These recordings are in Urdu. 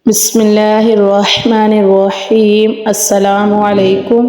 بسم اللہ الرحمن الرحیم۔ السلام علیکم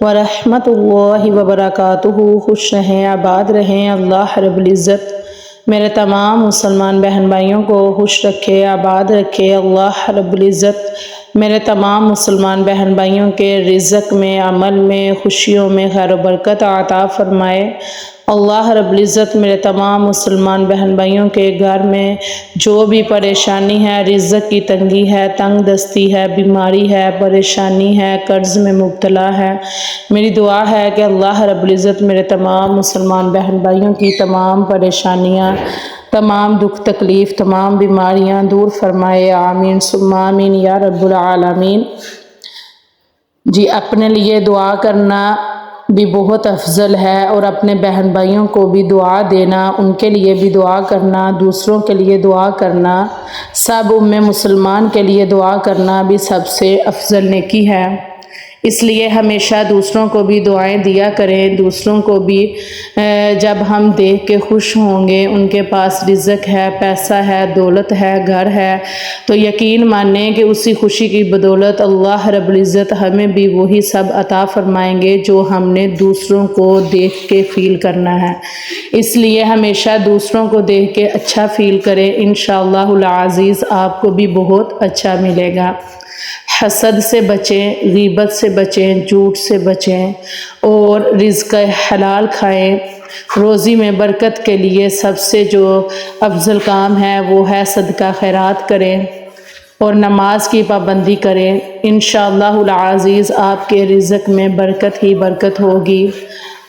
ورحمۃ اللہ وبرکاتہ۔ خوش رہیں، آباد رہیں، اللہ رب العزت میرے تمام مسلمان بہن بھائیوں کو خوش رکھے، آباد رکھے۔ اللہ رب العزت میرے تمام مسلمان بہن بھائیوں کے رزق میں، عمل میں، خوشیوں میں خیر و برکت عطا فرمائے۔ اللہ رب العزت میرے تمام مسلمان بہن بھائیوں کے گھر میں جو بھی پریشانی ہے، رزق کی تنگی ہے، تنگ دستی ہے، بیماری ہے، پریشانی ہے، قرض میں مبتلا ہے، میری دعا ہے کہ اللہ رب العزت میرے تمام مسلمان بہن بھائیوں کی تمام پریشانیاں، تمام دکھ تکلیف، تمام بیماریاں دور فرمائے۔ آمین ثم آمین یا رب العالمین۔ جی، اپنے لیے دعا کرنا بھی بہت افضل ہے، اور اپنے بہن بھائیوں کو بھی دعا دینا، ان کے لیے بھی دعا کرنا، دوسروں کے لیے دعا کرنا، سب امت مسلمان کے لیے دعا کرنا بھی سب سے افضل نیکی ہے۔ اس لیے ہمیشہ دوسروں کو بھی دعائیں دیا کریں۔ دوسروں کو بھی جب ہم دیکھ کے خوش ہوں گے، ان کے پاس رزق ہے، پیسہ ہے، دولت ہے، گھر ہے، تو یقین مانیں کہ اسی خوشی کی بدولت اللہ رب العزت ہمیں بھی وہی سب عطا فرمائیں گے جو ہم نے دوسروں کو دیکھ کے فیل کرنا ہے۔ اس لیے ہمیشہ دوسروں کو دیکھ کے اچھا فیل کریں، انشاءاللہ العزیز آپ کو بھی بہت اچھا ملے گا۔ حسد سے بچیں، غیبت سے بچیں، جھوٹ سے بچیں، اور رزق حلال کھائیں۔ روزی میں برکت کے لیے سب سے جو افضل کام ہے وہ ہے صدقہ خیرات کریں اور نماز کی پابندی کریں۔ انشاءاللہ العزیز آپ کے رزق میں برکت ہی برکت ہوگی۔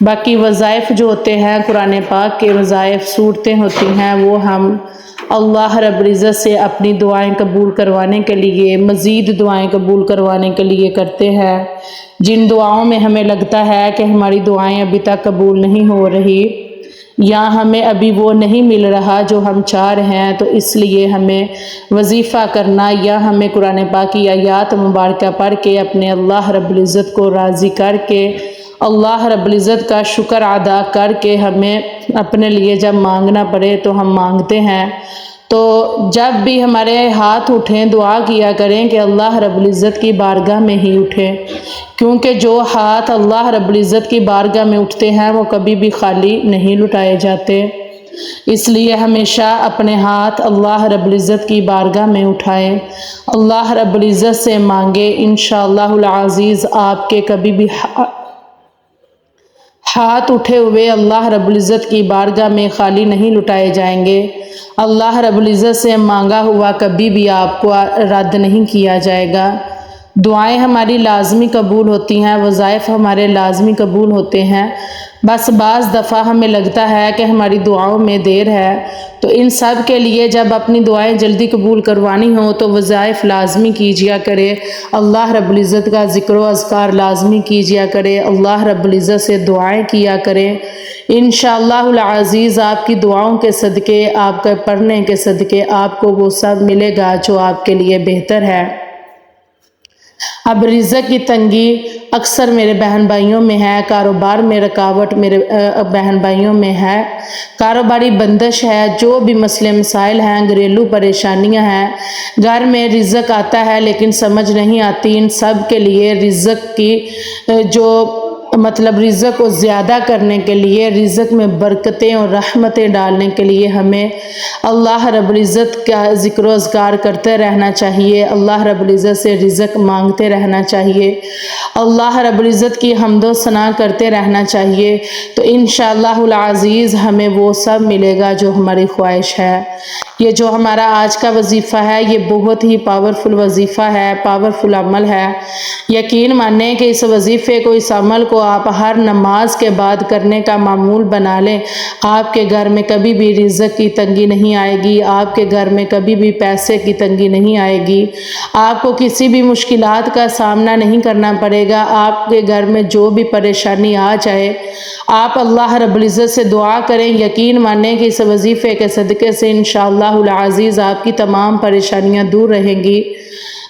باقی وظائف جو ہوتے ہیں، قرآن پاک کے وظائف، صورتیں ہوتی ہیں، وہ ہم اللہ رب العزت سے اپنی دعائیں قبول کروانے کے لیے، مزید دعائیں قبول کروانے کے لیے کرتے ہیں۔ جن دعاؤں میں ہمیں لگتا ہے کہ ہماری دعائیں ابھی تک قبول نہیں ہو رہی، یا ہمیں ابھی وہ نہیں مل رہا جو ہم چاہ رہے ہیں، تو اس لیے ہمیں وظیفہ کرنا، یا ہمیں قرآن پاک کی آیات مبارکہ پڑھ کے اپنے اللہ رب العزت کو راضی کر کے، اللہ رب العزت کا شکر ادا کر کے، ہمیں اپنے لیے جب مانگنا پڑے تو ہم مانگتے ہیں۔ تو جب بھی ہمارے ہاتھ اٹھیں، دعا کیا کریں کہ اللہ رب العزت کی بارگاہ میں ہی اٹھیں، کیونکہ جو ہاتھ اللہ رب العزت کی بارگاہ میں اٹھتے ہیں وہ کبھی بھی خالی نہیں لٹائے جاتے۔ اس لیے ہمیشہ اپنے ہاتھ اللہ رب العزت کی بارگاہ میں اٹھائیں، اللہ رب العزت سے مانگیں۔ انشاءاللہ العزیز آپ کے کبھی بھی ہاتھ اٹھے ہوئے اللہ رب العزت کی بارگاہ میں خالی نہیں لٹائے جائیں گے۔ اللہ رب العزت سے مانگا ہوا کبھی بھی آپ کو رد نہیں کیا جائے گا۔ دعائیں ہماری لازمی قبول ہوتی ہیں، وظائف ہمارے لازمی قبول ہوتے ہیں۔ بس بعض دفعہ ہمیں لگتا ہے کہ ہماری دعاؤں میں دیر ہے، تو ان سب کے لیے جب اپنی دعائیں جلدی قبول کروانی ہوں تو وظائف لازمی کیجیا کرے، اللہ رب العزت کا ذکر و اذکار لازمی کیجیا کرے، اللہ رب العزت سے دعائیں کیا کریں۔ انشاءاللہ العزیز آپ کی دعاؤں کے صدقے، آپ کے پڑھنے کے صدقے آپ کو وہ سب ملے گا جو آپ کے لیے بہتر ہے۔ اب رزق کی تنگی اکثر میرے بہن بھائیوں میں ہے، کاروبار میں رکاوٹ میرے بہن بھائیوں میں ہے، کاروباری بندش ہے، جو بھی مسئلے مسائل ہیں، گھریلو پریشانیاں ہیں، گھر میں رزق آتا ہے لیکن سمجھ نہیں آتی۔ ان سب کے لیے رزق کی رزق کو زیادہ کرنے کے لیے، رزق میں برکتیں اور رحمتیں ڈالنے کے لیے ہمیں اللہ رب العزت کا ذکر و اذکار کرتے رہنا چاہیے، اللہ رب العزت سے رزق مانگتے رہنا چاہیے، اللہ رب العزت کی حمد و ثنا کرتے رہنا چاہیے، تو انشاءاللہ العزیز ہمیں وہ سب ملے گا جو ہماری خواہش ہے۔ یہ جو ہمارا آج کا وظیفہ ہے، یہ بہت ہی پاورفل وظیفہ ہے، پاورفل عمل ہے۔ یقین مانیں کہ اس وظیفے کو، اس عمل کو آپ ہر نماز کے بعد کرنے کا معمول بنا لیں، آپ کے گھر میں کبھی بھی رزق کی تنگی نہیں آئے گی، آپ کے گھر میں کبھی بھی پیسے کی تنگی نہیں آئے گی، آپ کو کسی بھی مشکلات کا سامنا نہیں کرنا پڑے گا۔ آپ کے گھر میں جو بھی پریشانی آ جائے، آپ اللہ رب العزت سے دعا کریں، یقین مانیں کہ اس وظیفے کے صدقے سے انشاءاللہ العزیز آپ کی تمام پریشانیاں دور رہیں گی۔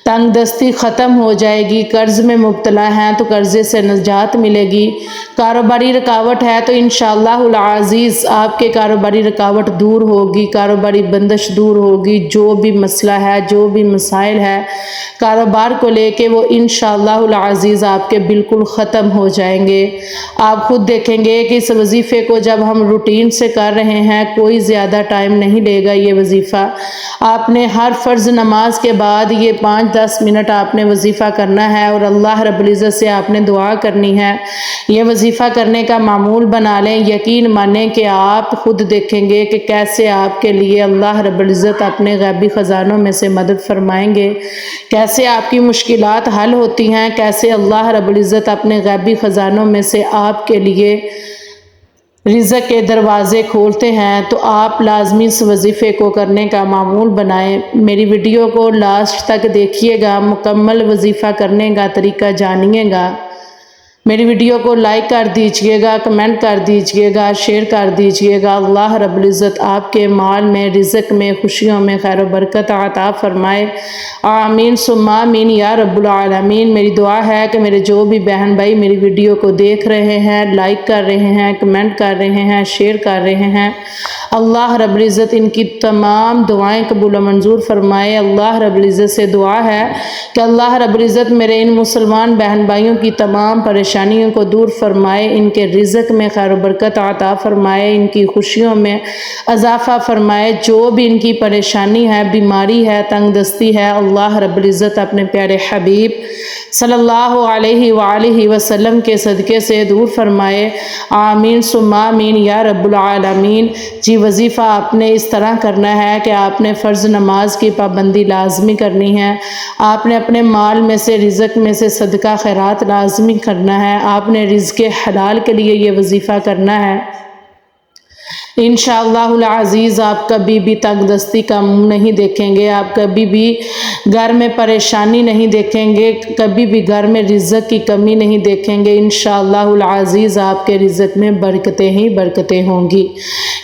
تنگ دستی ختم ہو جائے گی، قرض میں مبتلا ہیں تو قرضے سے نجات ملے گی، کاروباری رکاوٹ ہے تو انشاءاللہ العزیز آپ کے کاروباری رکاوٹ دور ہوگی، کاروباری بندش دور ہوگی، جو بھی مسئلہ ہے، جو بھی مسائل ہے کاروبار کو لے کے وہ انشاءاللہ العزیز آپ کے بالکل ختم ہو جائیں گے۔ آپ خود دیکھیں گے کہ اس وظیفے کو جب ہم روٹین سے کر رہے ہیں، کوئی زیادہ ٹائم نہیں لے گا یہ وظیفہ۔ آپ نے ہر فرض نماز کے بعد یہ 5-10 منٹ آپ نے وظیفہ کرنا ہے اور اللہ رب العزت سے آپ نے دعا کرنی ہے۔ یہ وظیفہ کرنے کا معمول بنا لیں، یقین مانیں کہ آپ خود دیکھیں گے کہ کیسے آپ کے لیے اللہ رب العزت اپنے غیبی خزانوں میں سے مدد فرمائیں گے، کیسے آپ کی مشکلات حل ہوتی ہیں، کیسے اللہ رب العزت اپنے غیبی خزانوں میں سے آپ کے لیے رزق کے دروازے کھولتے ہیں۔ تو آپ لازمی اس وظیفے کو کرنے کا معمول بنائیں۔ میری ویڈیو کو لاسٹ تک دیکھیے گا، مکمل وظیفہ کرنے کا طریقہ جانیے گا۔ میری ویڈیو کو لائک کر دیجئے گا، کمنٹ کر دیجئے گا، شیئر کر دیجئے گا۔ اللہ رب العزت آپ کے مال میں، رزق میں، خوشیوں میں خیر و برکت عطا فرمائے۔ آمین ثم آمین یا رب العالمین۔ میری دعا ہے کہ میرے جو بھی بہن بھائی میری ویڈیو کو دیکھ رہے ہیں، لائک کر رہے ہیں، کمنٹ کر رہے ہیں، شیئر کر رہے ہیں، اللہ رب العزت ان کی تمام دعائیں قبول و منظور فرمائے۔ اللہ رب العزت سے دعا ہے کہ اللہ رب العزت میرے ان مسلمان بہن بھائیوں کی تمام پریشانیوں کو دور فرمائے، ان کے رزق میں خیر و برکت عطا فرمائے، ان کی خوشیوں میں اضافہ فرمائے۔ جو بھی ان کی پریشانی ہے، بیماری ہے، تنگ دستی ہے، اللہ رب العزت اپنے پیارے حبیب صلی اللہ علیہ وآلہ وسلم کے صدقے سے دور فرمائے۔ آمین ثم آمین یا رب العالمین۔ جی وظیفہ آپ نے اس طرح کرنا ہے کہ آپ نے فرض نماز کی پابندی لازمی کرنی ہے، آپ نے اپنے مال میں سے، رزق میں سے صدقہ خیرات لازمی کرنا ہے، آپ نے رزق حلال کے لیے یہ وظیفہ کرنا ہے۔ انشاءاللہ العزیز آپ کبھی بھی تنگ دستی کا منہ نہیں دیکھیں گے، آپ کبھی بھی گھر میں پریشانی نہیں دیکھیں گے، کبھی بھی گھر میں رزق کی کمی نہیں دیکھیں گے۔ انشاءاللہ العزیز آپ کے رزق میں برکتیں ہی برکتیں ہوں گی۔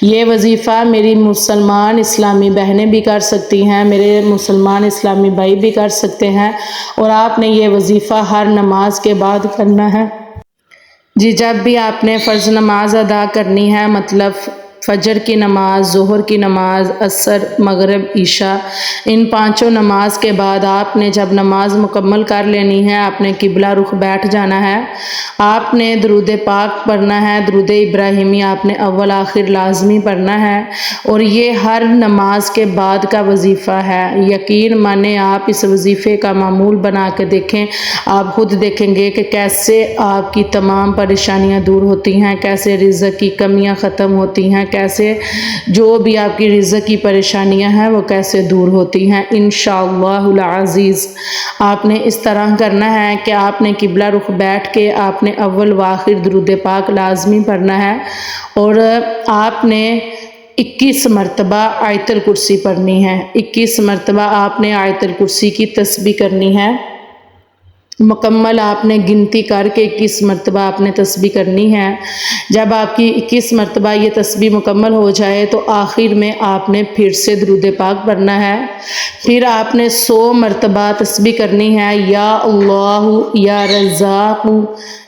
یہ وظیفہ میری مسلمان اسلامی بہنیں بھی کر سکتی ہیں، میرے مسلمان اسلامی بھائی بھی کر سکتے ہیں، اور آپ نے یہ وظیفہ ہر نماز کے بعد کرنا ہے۔ جی جب بھی آپ نے فرض نماز ادا کرنی ہے، مطلب فجر کی نماز، ظہر کی نماز، عصر، مغرب، عشاء، ان پانچوں نماز کے بعد آپ نے جب نماز مکمل کر لینی ہے، آپ نے قبلہ رخ بیٹھ جانا ہے، آپ نے درود پاک پڑھنا ہے، درود ابراہیمی آپ نے اول آخر لازمی پڑھنا ہے، اور یہ ہر نماز کے بعد کا وظیفہ ہے۔ یقین مانیں آپ اس وظیفے کا معمول بنا کے دیکھیں، آپ خود دیکھیں گے کہ کیسے آپ کی تمام پریشانیاں دور ہوتی ہیں، کیسے رزق کی کمیاں ختم ہوتی ہیں، کیسے جو بھی آپ کی رزق کی پریشانیاں ہیں وہ کیسے دور ہوتی ہیں انشاءاللہ العزیز۔ آپ نے اس طرح کرنا ہے کہ آپ نے قبلہ رخ بیٹھ کے آپ نے اول و آخر درود پاک لازمی پڑھنا ہے، اور آپ نے 21 مرتبہ آیت الکرسی پڑھنی ہے۔ 21 مرتبہ آپ نے آیت الکرسی کی تسبیح کرنی ہے، مکمل آپ نے گنتی کر کے 21 مرتبہ آپ نے تسبیح کرنی ہے۔ جب آپ کی 21 مرتبہ یہ تسبیح مکمل ہو جائے تو آخر میں آپ نے پھر سے درود پاک پڑھنا ہے، پھر آپ نے 100 مرتبہ تسبیح کرنی ہے، یا اللہ یا رزاق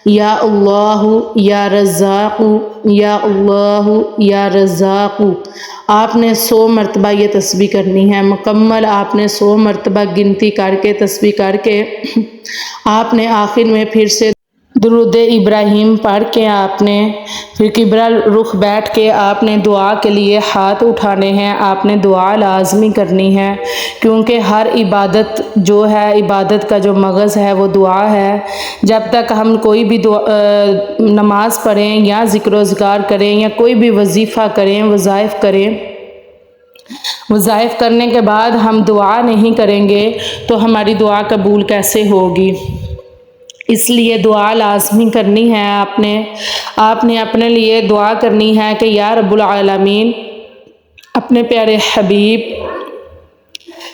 یا اللہ یا رزاق یا اللہ یا رزاق۔ آپ نے 100 مرتبہ یہ تسبیح کرنی ہے، مکمل آپ نے 100 مرتبہ گنتی کر کے تسبیح کر کے آپ نے آخر میں پھر سے درود ابراہیم پڑھ کے آپ نے پھر قبلہ رخ بیٹھ کے آپ نے دعا کے لیے ہاتھ اٹھانے ہیں، آپ نے دعا لازمی کرنی ہے، کیونکہ ہر عبادت جو ہے، عبادت کا جو مغز ہے وہ دعا ہے۔ جب تک ہم کوئی بھی نماز پڑھیں یا ذکر و اذکار کریں یا کوئی بھی وظیفہ کریں، وظائف کریں، وظائف کرنے کے بعد ہم دعا نہیں کریں گے تو ہماری دعا قبول کیسے ہوگی؟ اس لیے دعا لازمی کرنی ہے۔ آپ نے اپنے لیے دعا کرنی ہے کہ یا رب العالمین اپنے پیارے حبیب